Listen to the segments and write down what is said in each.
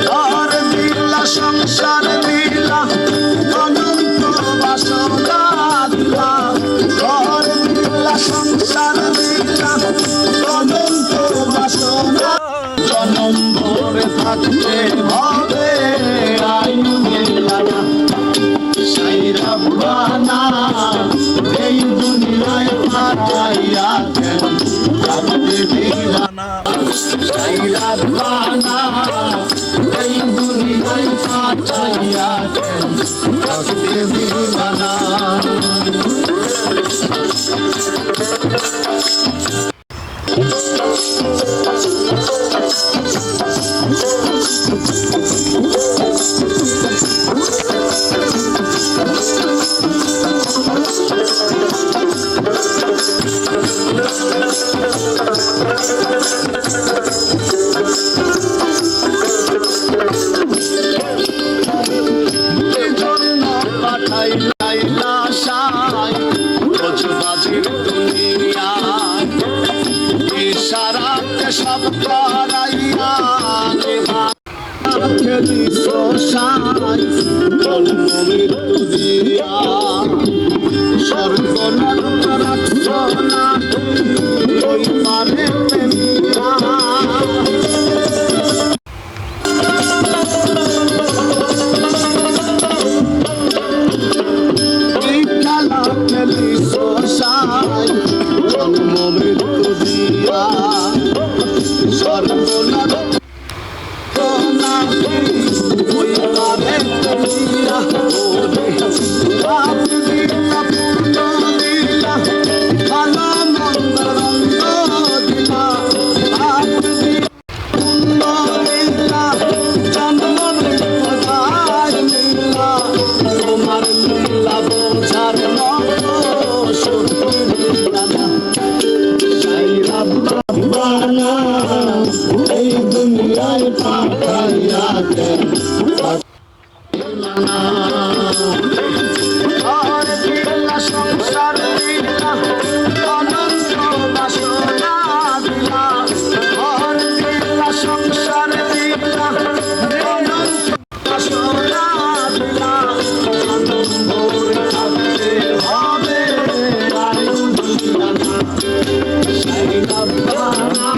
ঘর দিলা সংসার দিলা অনন্ত বাসনা দিলা ঘর দিলা সংসার দিলা অনন্ত বাসনা জনম ভরে থাকতে হবে আইন মিলা সাইরা বানা এই দুনিয়ায় পাঠাইয়া রাখতে দিলানা সাইরা বানা এই দুনিয়ায় পাঠাইয়া রাখতে দিলানা সব করাইয়া জন্ম মৃত্যু দিয়া স্বর্গ নরক রাখছ না ওই পারে প্রেমিয়া খেলা খেলি শোষায় জন্ম মৃত্যু দিয়া সংসার দিলা অনন্ত বাসনা দিলা ঘর দিলা সংসার দিলা অনন্ত বাসনা দিলা জনম ভরে থাকতে হবে আয়ু দিলানা সাইরা বানা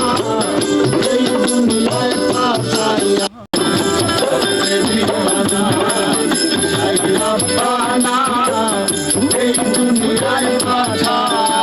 এই দুনিয়ায় পাঠাইয়া এই দুনিয়ায় পাঠাইয়া